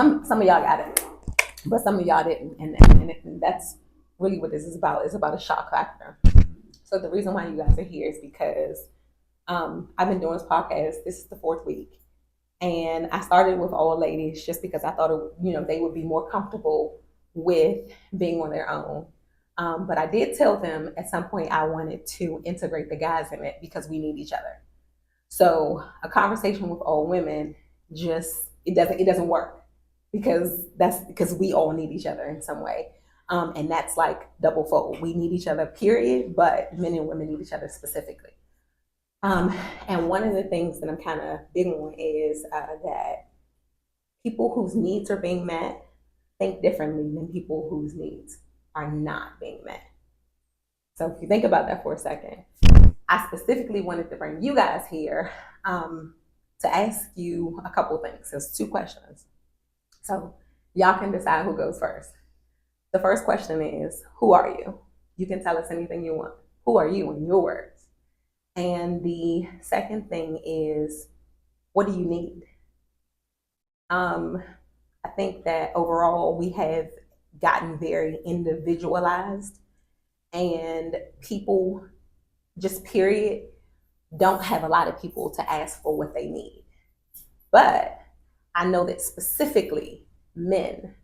Some of y'all got it, but some of y'all didn't, and that's really what this is about. It's about a shock factor. So the reason why you guys are here is because I've been doing this podcast. This is the fourth week, and I started with all ladies just because I thought they would be more comfortable with being on their own. But I did tell them at some point I wanted to integrate the guys in it because we need each other. So a conversation with all women just it doesn't work because we all need each other in some way. And that's like double fold. We need each other, period, but men and women need each other specifically. And one of the things that I'm kind of big on is that people whose needs are being met think differently than people whose needs are not being met. So if you think about that for a second, I specifically wanted to bring you guys here to ask you a couple things. There's two questions. So y'all can decide who goes first. The first question is, who are you? You can tell us anything you want. Who are you in your words? And the second thing is, what do you need? I think that overall we have gotten very individualized, and people, just period, don't have a lot of people to ask for what they need. But I know that specifically men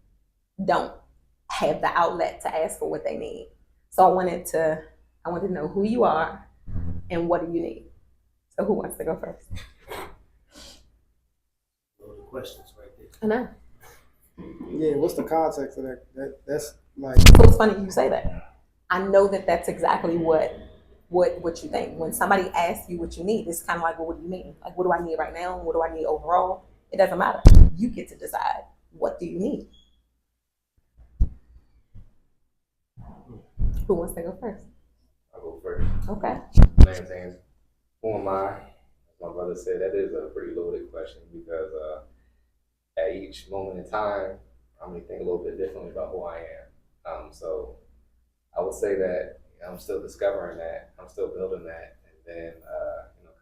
don't have the outlet to ask for what they need. So I wanted to know who you are and what do you need. So who wants to go first? Those are questions right there. I know. Yeah, what's the context of that? That's like, So it's funny you say that. I know that that's exactly what you think. When somebody asks you what you need, it's kind of like, well, what do you mean? Like, what do I need right now? What do I need overall? It doesn't matter. You get to decide. What do you need? Who wants to go first? I'll go first. Okay. My name's Andrew. Who am I? As my brother said, that is a pretty loaded question because at each moment in time, I may think a little bit differently about who I am. So I would say that I'm still discovering that. I'm still building that. And then,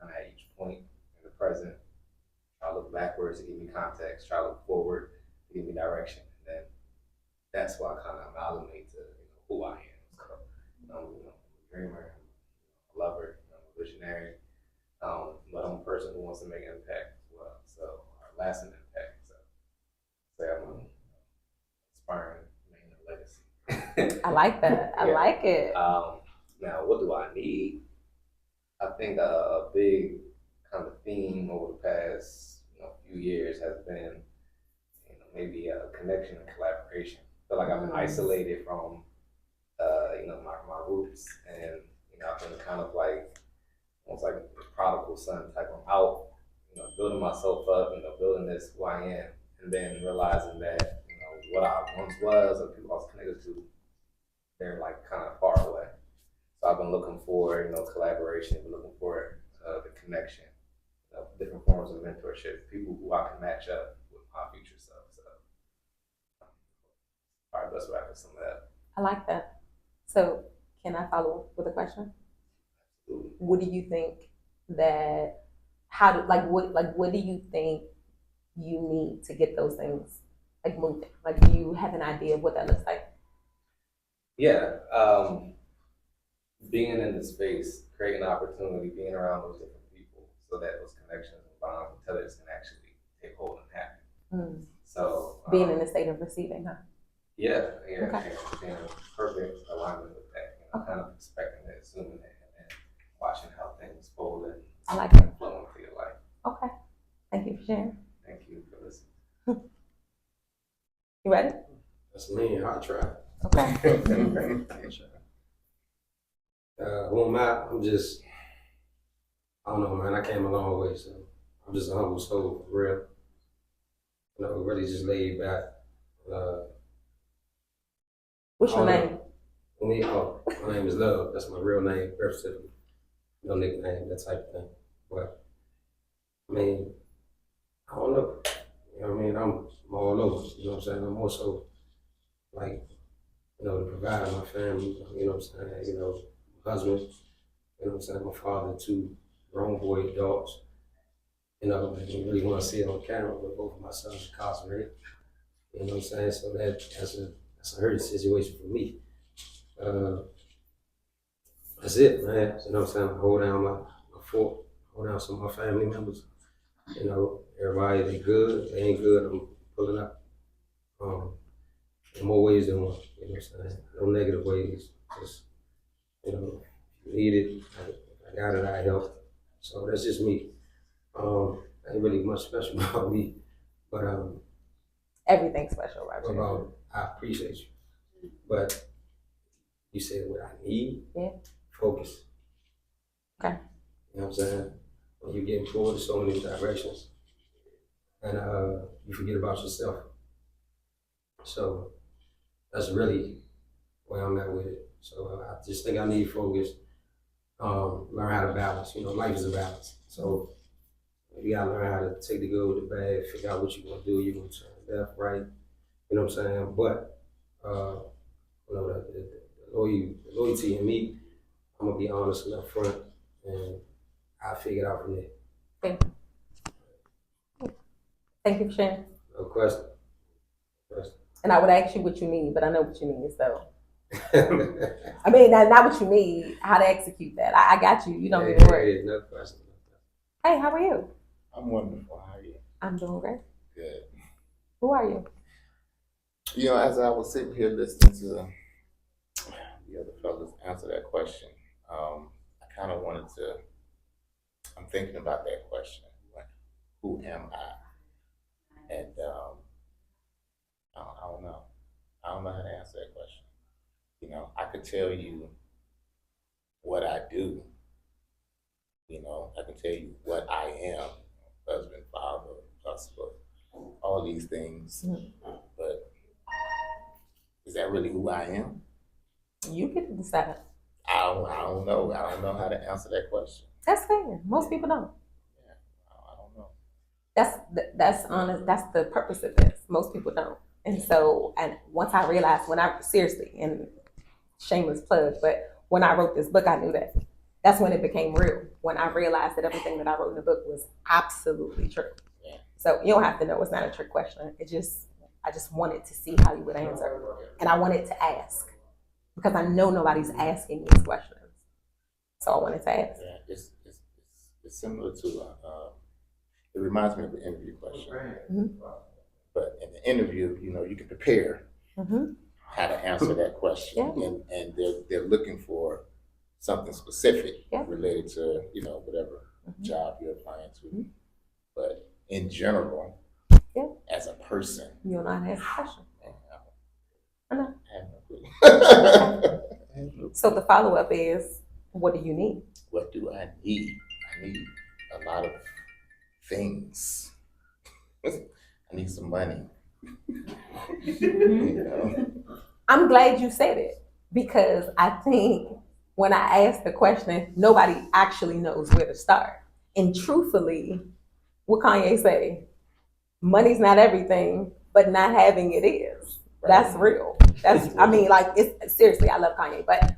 kind of at each point in the present, try to look backwards to give me context, try to look forward to give me direction. And then that's why I kind of amalgamate to who I am. So, a dreamer, a lover, a visionary, but I'm a person who wants to make an impact as well. So, or lasting impact. So, say I'm an inspiring man of legacy. I like that. I like it. Now, what do I need? I think a big kind of theme over the past few years has been maybe a connection and collaboration. I feel like I've been isolated from my roots, and I've been kind of like almost like a prodigal son type. I'm out, building myself up, building this who I am, and then realizing that what I once was or people I was connected to, they're like kind of far away. So I've been looking for collaboration, been looking for the connection, different forms of mentorship, people who I can match up with my future self. So, probably best way I can sum it up. I like that. So can I follow up with a question? What do you think that what do you think you need to get those things like moving? Like, do you have an idea of what that looks like? Yeah, being in the space, creating an opportunity, being around those different people, so that those connections and bonds and tethers can actually take hold and happen. So being in the state of receiving, huh? Yeah, Okay. being in perfect alignment with that. Kind of expecting it, assuming it, and then watching how things fold and I like it. flow into your life. Okay. Thank you for sharing. Thank you for listening. You ready? That's me. I'll try. Okay. Who am I? I don't know, man. I came a long way, so I'm just a humble soul, for real. Really just laid back. What's your name? My name is Love. That's my real name, birth certificate. No nickname, that type of thing. But I mean, I don't know. I'm all over. You know what I'm saying? I'm also like, to provide my family. You know what I'm saying? My husband. You know what I'm saying? My father, two grown boy adults. You really want to see it on camera, but both of my sons are incarcerated. You know what I'm saying? So that's a hurting situation for me. Uh, that's it, man. You know what I'm saying? I hold down my fort, hold down some of my family members. You know, everybody, they good, they ain't good, I'm pulling up. In more ways than one, you know what I'm saying? No negative ways. Just, you know, if you need it, I got it, I help. So that's just me. Ain't really much special about me, but Everything special about you. about I appreciate you. But you said what I need. Yeah. Focus. Okay. You know what I'm saying? When you're getting pulled in so many directions, and you forget about yourself. So that's really where I'm at with it. So I just think I need focus. Learn how to balance. You know, life is a balance. So you gotta learn how to take the good with the bad, figure out what you're gonna do, you're gonna turn left, right. You know what I'm saying? But you know, the loyalty in me, I'm gonna be honest and upfront, and I'll figure it out from there. Thank you. Thank you for sharing. No question. And I would ask you what you need, but I know what you need, so. I mean, not what you need, how to execute that. I got you. You don't need to worry. Yeah, no question. Hey, how are you? I'm wonderful. How are you? I'm doing great. Good. Who are you? You know, as I was sitting here listening to the other fellas answer that question, I kind of wanted to. I'm thinking about that question. Like, who am I? And I don't know. I don't know how to answer that question. You know, I could tell you what I do. You know, I can tell you what I am, husband, father, hustler, all these things. But is that really who I am? You get to decide. I don't know. I don't know how to answer that question. That's fair. Most people don't. Yeah, I don't know. That's honest. That's the purpose of this. Most people don't. And so, and once I realized, seriously, and shameless plug, but when I wrote this book, I knew that. That's when it became real. When I realized that everything that I wrote in the book was absolutely true. Yeah. So you don't have to know. It's not a trick question. I just wanted to see how you would answer, and I wanted to ask because I know nobody's asking these questions. So I wanted to ask. Yeah, it's similar to it reminds me of an interview question. Mm-hmm. But in the interview, you know, you can prepare Mm-hmm. how to answer that question, Yeah. and they're looking for something specific Yeah. related to, you know, whatever job you're applying to. But in general, Yeah. as a person, You don't know how to ask a question. I know. I have no clue. I have no So the follow up is, what do you need? What do I need? I need a lot of things. I need some money. You know? I'm glad you said it because I think when I ask the question, nobody actually knows where to start. And truthfully, what Kanye say, money's not everything, but not having it is. Right. That's real. I mean, like, it's seriously, I love Kanye, but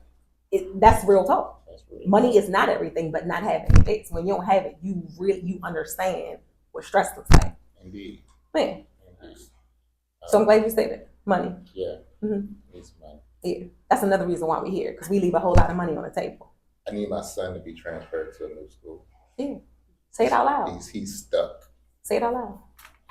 that's real talk. That's real. Money is not everything, but not having it is. When you don't have it, you understand what stress looks like. Indeed. Man. Indeed. So I'm glad you said it. Money. Yeah. Mhm. Need some money. Yeah. That's another reason why we're here, because we leave a whole lot of money on the table. I need my son to be transferred to a new school. Yeah. Say it out loud. He's stuck. Say it out loud.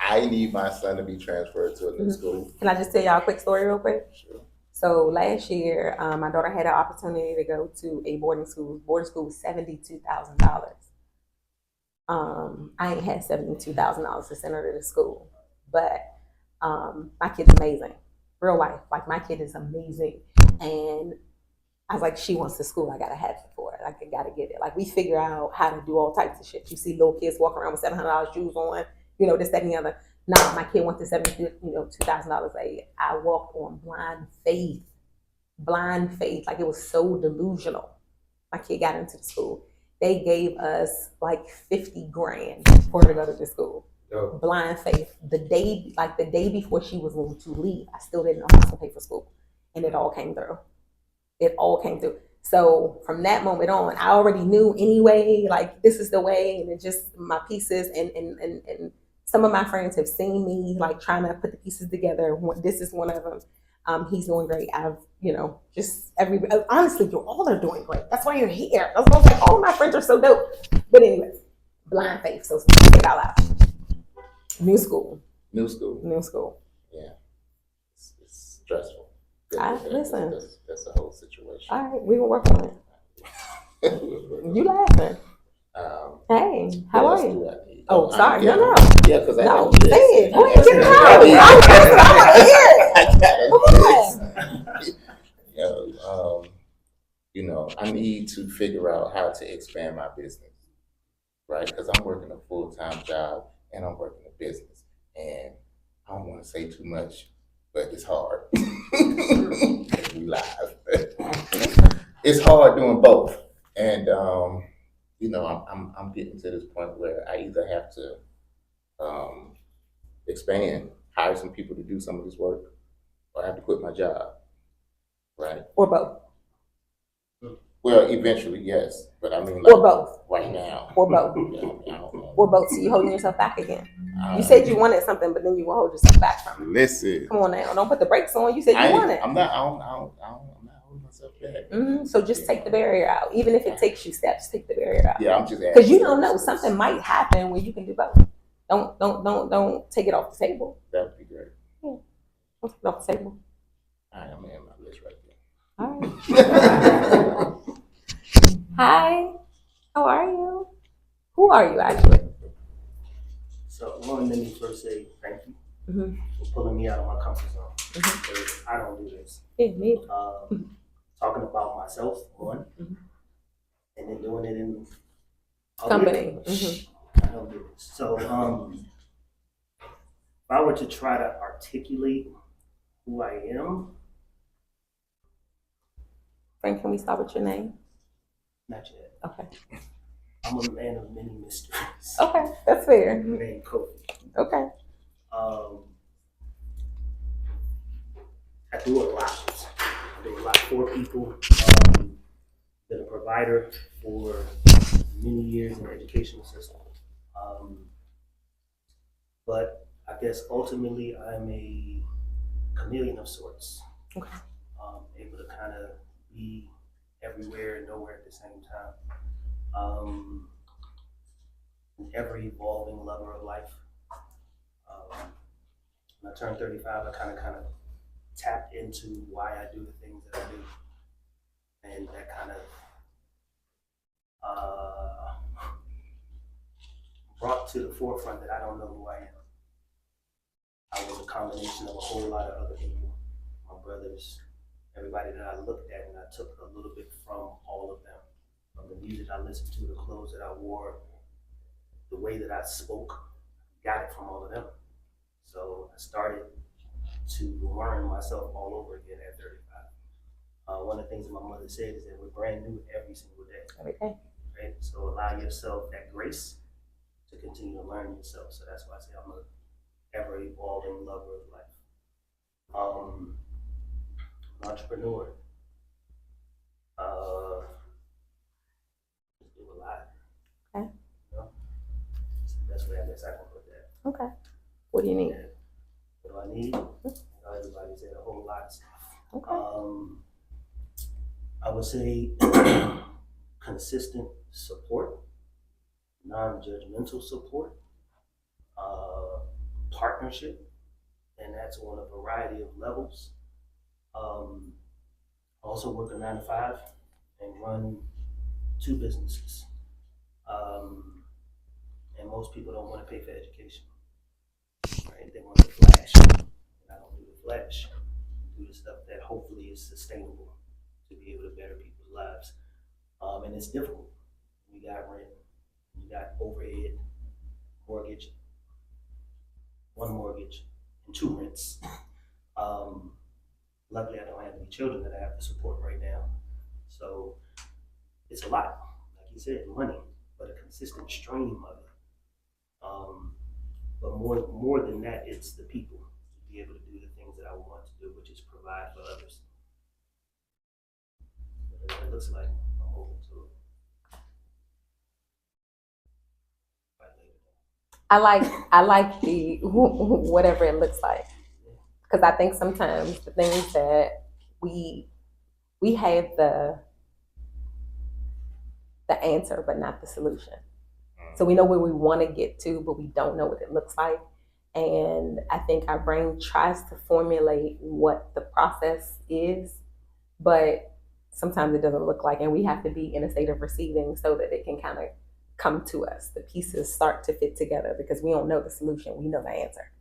I need my son to be transferred to a new school. Can I just tell y'all a quick story real quick? Sure. So last year, my daughter had an opportunity to go to a boarding school. Boarding school was $72,000. I ain't had $72,000 to send her to the school, but my kid's amazing, real life. Like my kid is amazing, and I was like, she wants the school, I gotta have it for her. Like I gotta get it. Like we figure out how to do all types of shit. You see little kids walking around with $700 shoes on, you know, this, that, and the other. Nah, my kid wants the $2,000 aid. I walked on blind faith. Like it was so delusional. My kid got into the school. They gave us like 50 grand for her to go to the school. Yo, Blind faith. The day before she was going to leave, I still didn't know how to pay for school. And it all came through. So from that moment on, I already knew anyway, like this is the way, and it just my pieces and some of my friends have seen me like trying to put the pieces together. This is one of them. He's doing great. I've, just honestly, you all are doing great. That's why you're here. I was gonna say, all of my friends are so dope. But anyway, blind faith. So say it out loud. New school. New school. New school. Yeah. It's stressful. Listen. That's the whole situation. All right, we will work on it. You laughing? Hey, how are you? Oh, sorry. Yeah. No. Yeah, because I No, have say it. Go ahead, get it out. I need to figure out how to expand my business, right? Because I'm working a full-time job and I'm working a business, and I don't want to say too much, but it's hard. We live. It's hard doing both, and I'm getting to this point where I either have to expand, hire some people to do some of this work, or I have to quit my job, right? Or both. Well, eventually, yes, but I mean, Or both. right now. Or both. Yeah, I don't know. Or both. So you holding yourself back again. You said you wanted something, but then you will hold yourself back from it. Listen. Come on now, don't put the brakes on. You said you wanted. I'm not holding myself back. So just take the barrier out, even if it takes you steps. Take the barrier out. Yeah, I'm just because you don't know, something might happen where you can do both. Don't take it off the table. That would be great. Yeah. Don't take it off the table. All right, I'm gonna end my list right there. All right. Hi. How are you? Who are you actually? So, one, let me first say thank you Mhm. for pulling me out of my comfort zone. Mhm. Because I don't do this. Yeah, me. Talking about myself, one, Mhm. and then doing it in public, Company. Mhm. I don't do this. So, if I were to try to articulate who I am, Frank, can we start with your name? not yet. Okay. I'm a man of many mysteries. Okay, that's fair. Named Kofi. Okay. I do a lot. I do a lot for people. Been a provider for many years in the educational system. But I guess ultimately I'm a chameleon of sorts. Okay. Able to kind of be everywhere and nowhere at the same time. An ever evolving lover of life. When I turned 35, I kind of tapped into why I do the things that I do. And that kind of brought to the forefront that I don't know who I am. I was a combination of a whole lot of other people, my brothers, everybody that I looked at, and I took a little bit from all of them. From the music I listened to, the clothes that I wore, the way that I spoke, got it from all of them. So I started to learn myself all over again at 35. One of the things that my mother said is that we're brand new every single day. Every day. Right? So allow yourself that grace to continue to learn yourself. So that's why I say I'm an ever evolving lover of life. An entrepreneur. Just do a lot. Okay. You know? That's the best way I guess I can put that. Okay. What do you need? Yeah. What do I need? Everybody said a whole lot of stuff. Okay. I would say consistent support, non-judgmental support, partnership, and that's on a variety of levels. I also work a 9 to 5 and run 2 businesses. And most people don't want to pay for education. Right? They want the flash. And I don't do the flash. I do the stuff that hopefully is sustainable to be able to better people's lives. And it's difficult. You got rent, you got overhead, mortgage, 1 mortgage, and 2 rents. Luckily, I don't have any children that I have to support right now. So it's a lot. Like you said, money, but a consistent stream of it. But more than that, it's the people to be able to do the things that I want to do, which is provide for others. Whatever it looks like, I'm open to it. Right later. I like the whatever it looks like, because I think sometimes the things that we have the answer but not the solution. So we know where we want to get to, but we don't know what it looks like. And I think our brain tries to formulate what the process is, but sometimes it doesn't look like, and we have to be in a state of receiving so that it can kind of come to us. The pieces start to fit together because we don't know the solution, we know the answer.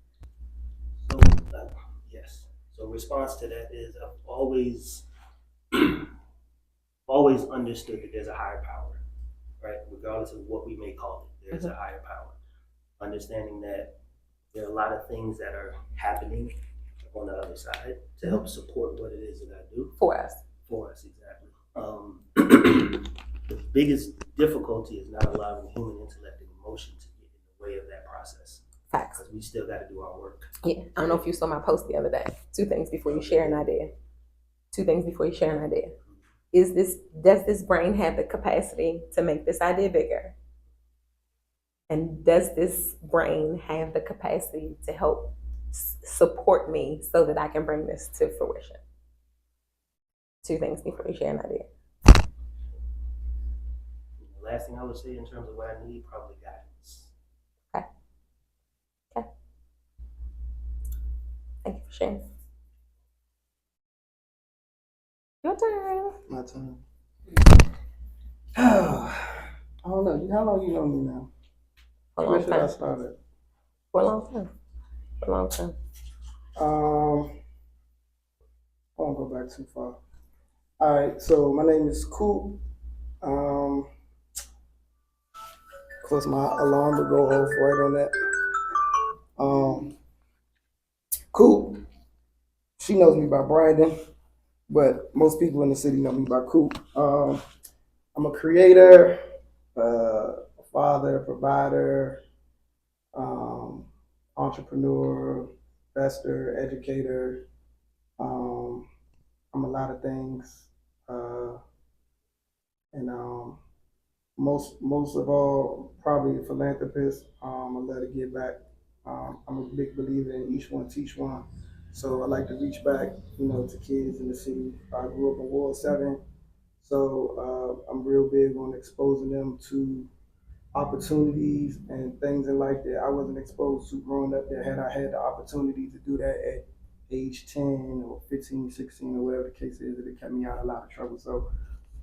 So, yes. So response to that is I've always understood that there's a higher power, right? Regardless of what we may call it, there's a higher power. Understanding that there are a lot of things that are happening on the other side to help support what it is that I do. For us. For us, exactly. The biggest difficulty is not allowing human intellect and emotion to get in the way of that process. Facts. Because we still got to do our work. Yeah, I don't know if you saw my post the other day. 2 things before you share an idea. 2 things before you share an idea. Does this brain have the capacity to make this idea bigger? And does this brain have the capacity to help support me so that I can bring this to fruition? 2 things before you share an idea. The last thing I would say in terms of what I need, probably guidance. Okay. Thank you for sharing. Your turn. My turn. I don't know. How long you know me now? For a When long should I time. start it? For a long time. For a long time. I won't go back too far. All right, so my name is Coop. Of course, my alarm would go off right on that. Coop, she knows me by Brandon, but most people in the city know me by Coop. I'm a creator, a father, provider, entrepreneur, investor, educator. I'm a lot of things, and most of all, probably a philanthropist. I love to give back. I'm a big believer in each one teach one. So I like to reach back, to kids in the city. I grew up in Ward 7, so I'm real big on exposing them to opportunities and things in life that I wasn't exposed to growing up, that had I had the opportunity to do that at age 10 or 15, 16 or whatever the case is, that it kept me out of a lot of trouble. So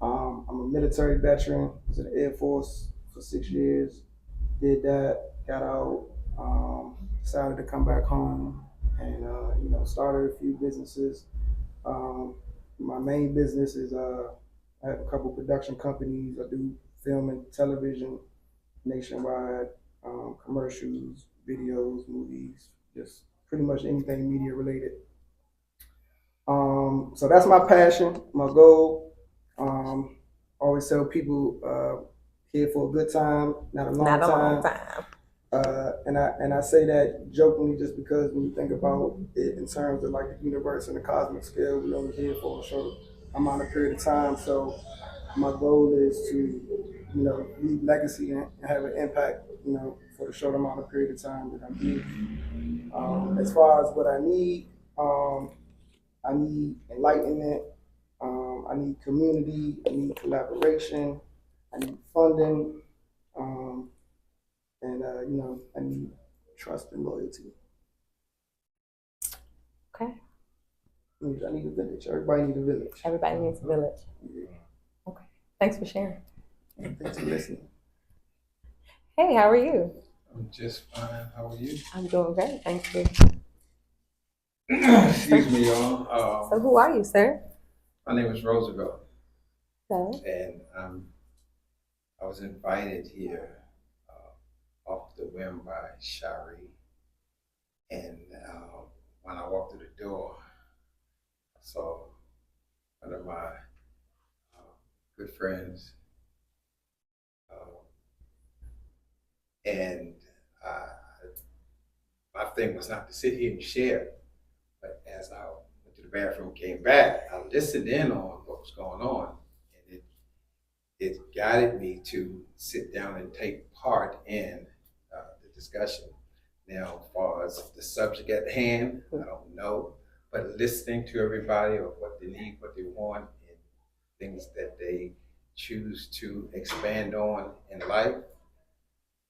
I'm a military veteran, was in the Air Force for 6 years, did that, got out, decided to come back home and, started a few businesses. My main business is I have a couple production companies. I do film and television nationwide, commercials, videos, movies, just pretty much anything media related. So that's my passion, my goal. Always tell people here for a good time, not a long time. And I say that jokingly just because when you think about it in terms of like the universe and the cosmic scale, we only here for a short amount of period of time. So my goal is to, leave legacy and have an impact, for the short amount of period of time that I'm here. As far as what I need enlightenment, I need community, I need collaboration, I need funding, and I need trust and loyalty. Okay. I need a village. Everybody needs a village. Everybody needs a village. Yeah. Okay. Thanks for sharing. Thanks for listening. Hey, how are you? I'm just fine. How are you? I'm doing great. Thank you. Excuse me, y'all. So who are you, sir? My name is Roosevelt, So, and I was invited here off the whim by Shari. And when I walked through the door, I saw one of my good friends, and my thing was not to sit here and share, but as I went to the bathroom, came back, I listened in on what was going on, and it guided me to sit down and take part in the discussion. Now, as far as the subject at hand, I don't know, but listening to everybody of what they need, what they want, and things that they choose to expand on in life,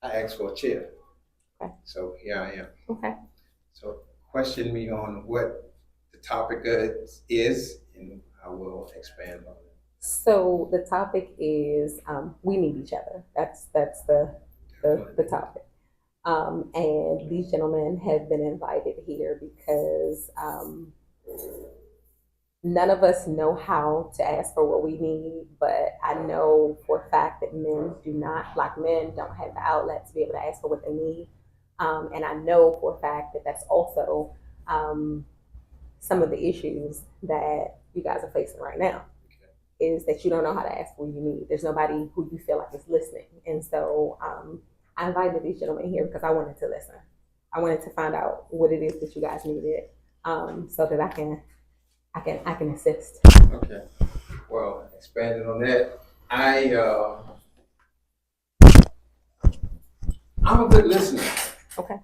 I asked for a chair. Okay. So here I am. Okay. So question me on what the topic is, and I will expand on it. So the topic is we need each other. That's the topic. And these gentlemen have been invited here because none of us know how to ask for what we need, but I know for a fact that men do not, like men don't have the outlet to be able to ask for what they need. And I know for a fact that that's also some of the issues that you guys are facing right now. Is that you don't know how to ask for what you need. There's nobody who you feel like is listening. And so I invited these gentlemen here because I wanted to listen. I wanted to find out what it is that you guys needed so that I can assist. Okay. Well, expanding on that, I'm a good listener. Okay.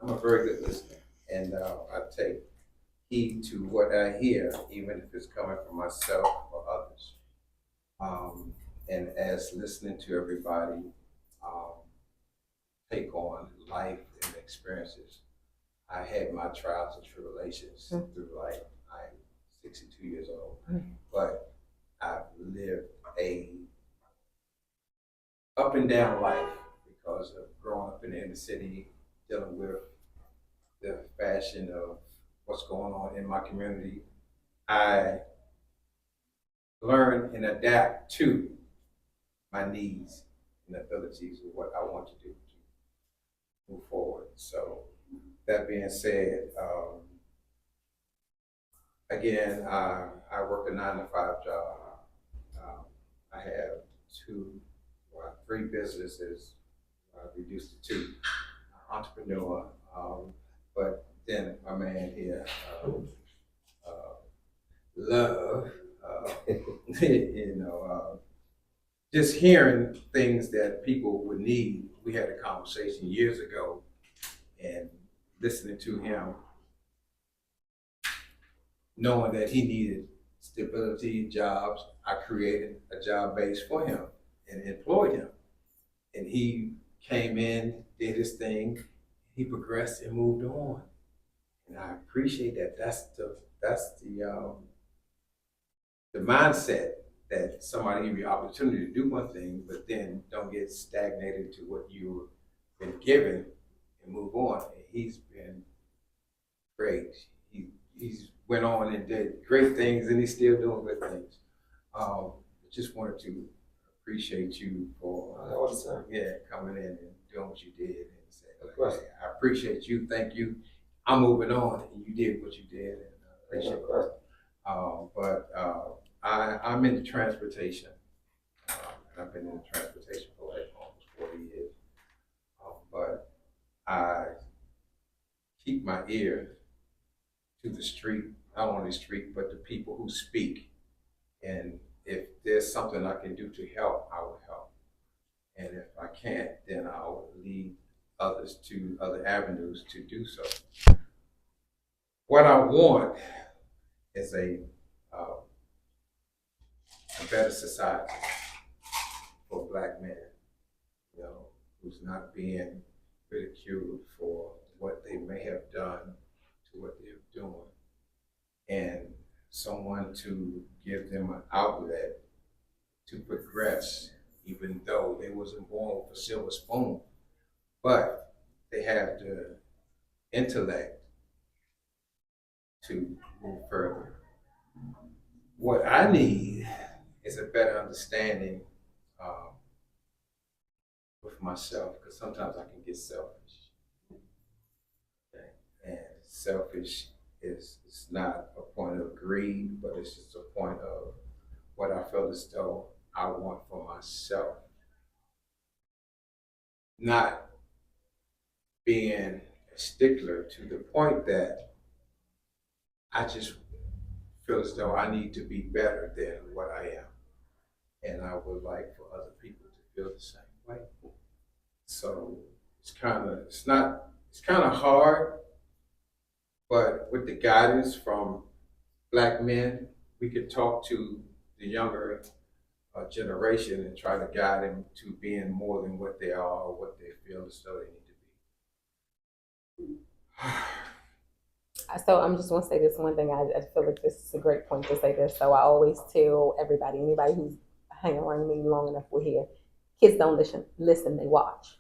I'm a very good listener, and I take heed to what I hear, even if it's coming from myself or others. And as listening to everybody take on life and experiences, I had my trials and tribulations through life. I'm 62 years old, but I've lived a up and down life because of growing up in the inner city, dealing with the fashion of what's going on in my community. I learn and adapt to my needs and abilities of what I want to do to move forward. So that being said, again, I work a 9-to-5 job. I have three businesses, reduced to two. Entrepreneur, but then my man here, love, just hearing things that people would need. We had a conversation years ago, and listening to him, knowing that he needed stability, jobs, I created a job base for him and employed him. And he came in, did his thing, he progressed and moved on. And I appreciate that. That's the mindset that somebody give you opportunity to do one thing, but then don't get stagnated to what you've been given and move on. And he's been great. He's went on and did great things, and he's still doing good things. Just wanted to appreciate you for coming in and doing what you did, and say, hey, I appreciate you. Thank you. I'm moving on, and you did what you did, and I appreciate it. But I'm into transportation, and I've been in transportation for like almost 40 years. But I keep my ear to the street, not only the street, but the people who speak. And if there's something I can do to help, I will help. And if I can't, then I will lead others to other avenues to do so. What I want is a better society for Black men, who's not being ridiculed for what they may have done to what they're doing, and someone to give them an outlet to progress, even though they wasn't born with a silver spoon, but they have the intellect to move further. What I need is a better understanding with myself, because sometimes I can get selfish. Okay? And selfish is not a point of greed, but it's just a point of what I feel as though I want for myself. Not being a stickler to the point that I just feel as though I need to be better than what I am. And I would like for other people to feel the same way. So it's kind of hard, but with the guidance from black men, we could talk to the younger generation and try to guide them to being more than what they are or what they feel as though they need to be. So I'm just want to say this one thing. I feel like this is a great point to say this. So I always tell everybody, anybody who's hanging around me long enough will hear, kids don't listen, they watch.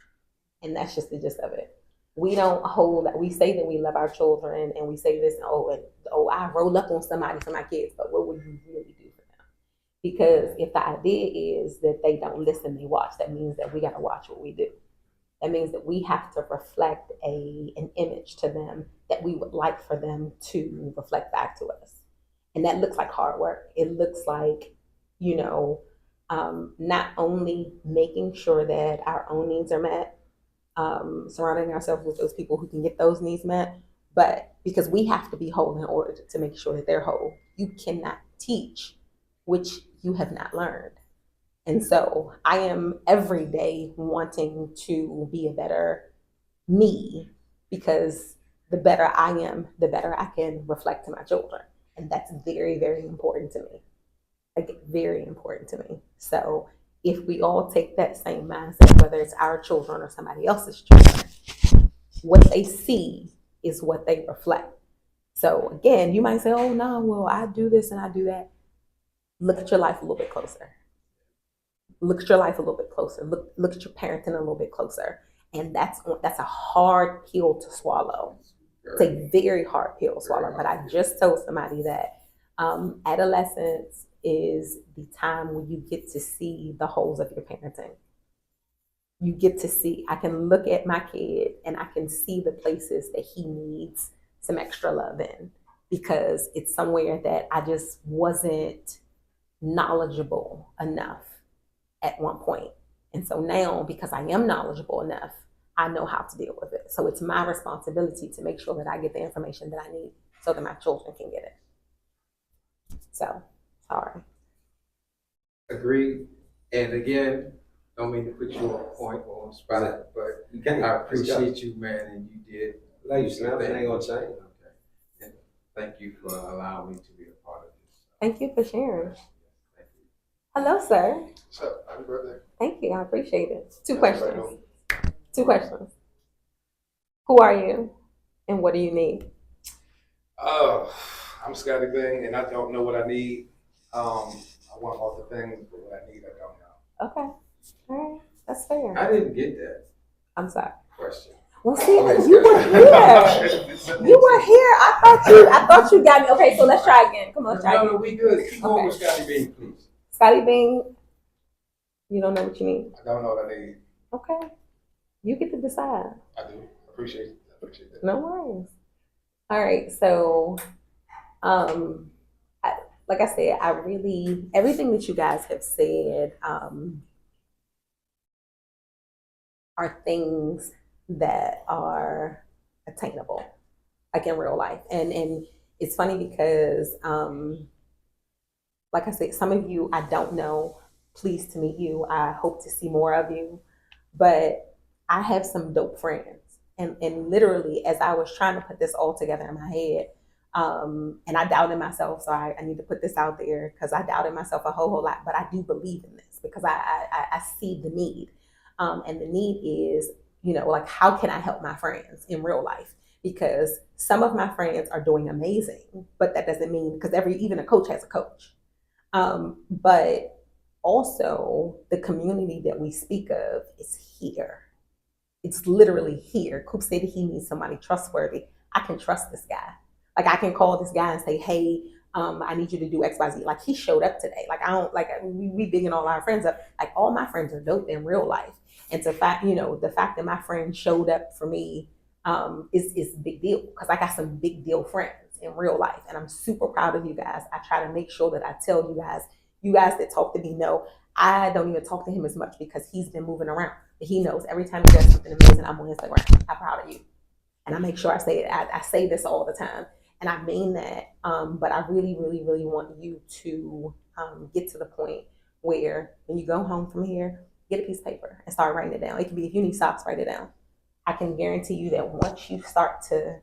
And that's just the gist of it. We don't hold that. We say that we love our children and we say this, I roll up on somebody for my kids, but what would you really do for them? Because if the idea is that they don't listen, they watch, that means that we got to watch what we do. That means that we have to reflect an image to them that we would like for them to reflect back to us. And that looks like hard work. It looks like, not only making sure that our own needs are met, surrounding ourselves with those people who can get those needs met, but because we have to be whole in order to make sure that they're whole. You cannot teach which you have not learned. And so I am every day wanting to be a better me, because the better I am, the better I can reflect to my children. And that's very, very important to me. Like, very important to me. So if we all take that same mindset, whether it's our children or somebody else's children, what they see is what they reflect. So again, you might say, oh no, well, I do this and I do that. Look at your life a little bit closer. Look at your life a little bit closer. Look at your parenting a little bit closer. And that's a hard pill to swallow. It's a very hard pill to swallow. But I just told somebody that adolescence is the time when you get to see the holes of your parenting. You get to see, I can look at my kid and I can see the places that he needs some extra love in, because it's somewhere that I just wasn't knowledgeable enough at one point. And so now, because I am knowledgeable enough, I know how to deal with it. So it's my responsibility to make sure that I get the information that I need so that my children can get it. So, sorry. Agreed. And again, don't mean to put you on point or on the spot, but You can't. I appreciate you, man, and you did. Like you said, that ain't gonna change. Okay. And thank you for allowing me to be a part of this. Thank you for sharing. Thank you. Hello, sir. So, happy birthday. Thank you. I appreciate it. Two Happy questions. birthday. Two questions. Who are you and what do you need? I'm Scotty Bing, and I don't know what I need. I want all the things, but what I need, I don't know. Okay. All right. That's fair. I didn't get that I'm sorry. question. Well, see, you were here. You were here. I thought you got me. Okay, so let's try again. Come on, let's try No, again. we good. Keep going Okay. with Scotty Bean, please. Scotty Bing, you don't know what you need. I don't know what I need. Okay. You get to decide. I do. Appreciate it. I appreciate that. No worries. All right. So, like I said, everything that you guys have said are things that are attainable, like in real life. And it's funny because, like I said, some of you I don't know. Pleased to meet you. I hope to see more of you. But I have some dope friends. And literally, as I was trying to put this all together in my head, and I doubted myself, so I need to put this out there because I doubted myself a whole lot, but I do believe in this because I see the need. And the need is, like, how can I help my friends in real life? Because some of my friends are doing amazing, but that doesn't mean, because even a coach has a coach. But also the community that we speak of is here. It's literally here. Coop said he needs somebody trustworthy. I can trust this guy. Like, I can call this guy and say, hey, I need you to do X, Y, Z. Like, he showed up today. Like, I don't, like, we bigging all our friends up. Like, all my friends are dope in real life. And the fact that my friend showed up for me is a big deal, because I got some big deal friends in real life. And I'm super proud of you guys. I try to make sure that I tell you guys that talk to me know I don't even talk to him as much because he's been moving around. But he knows every time he does something amazing, I'm on Instagram. I'm proud of you. And I make sure I say it. I say this all the time. And I mean that. But I really, really, really want you to get to the point where when you go home from here, get a piece of paper and start writing it down. It could be, if you need socks, write it down. I can guarantee you that once you start to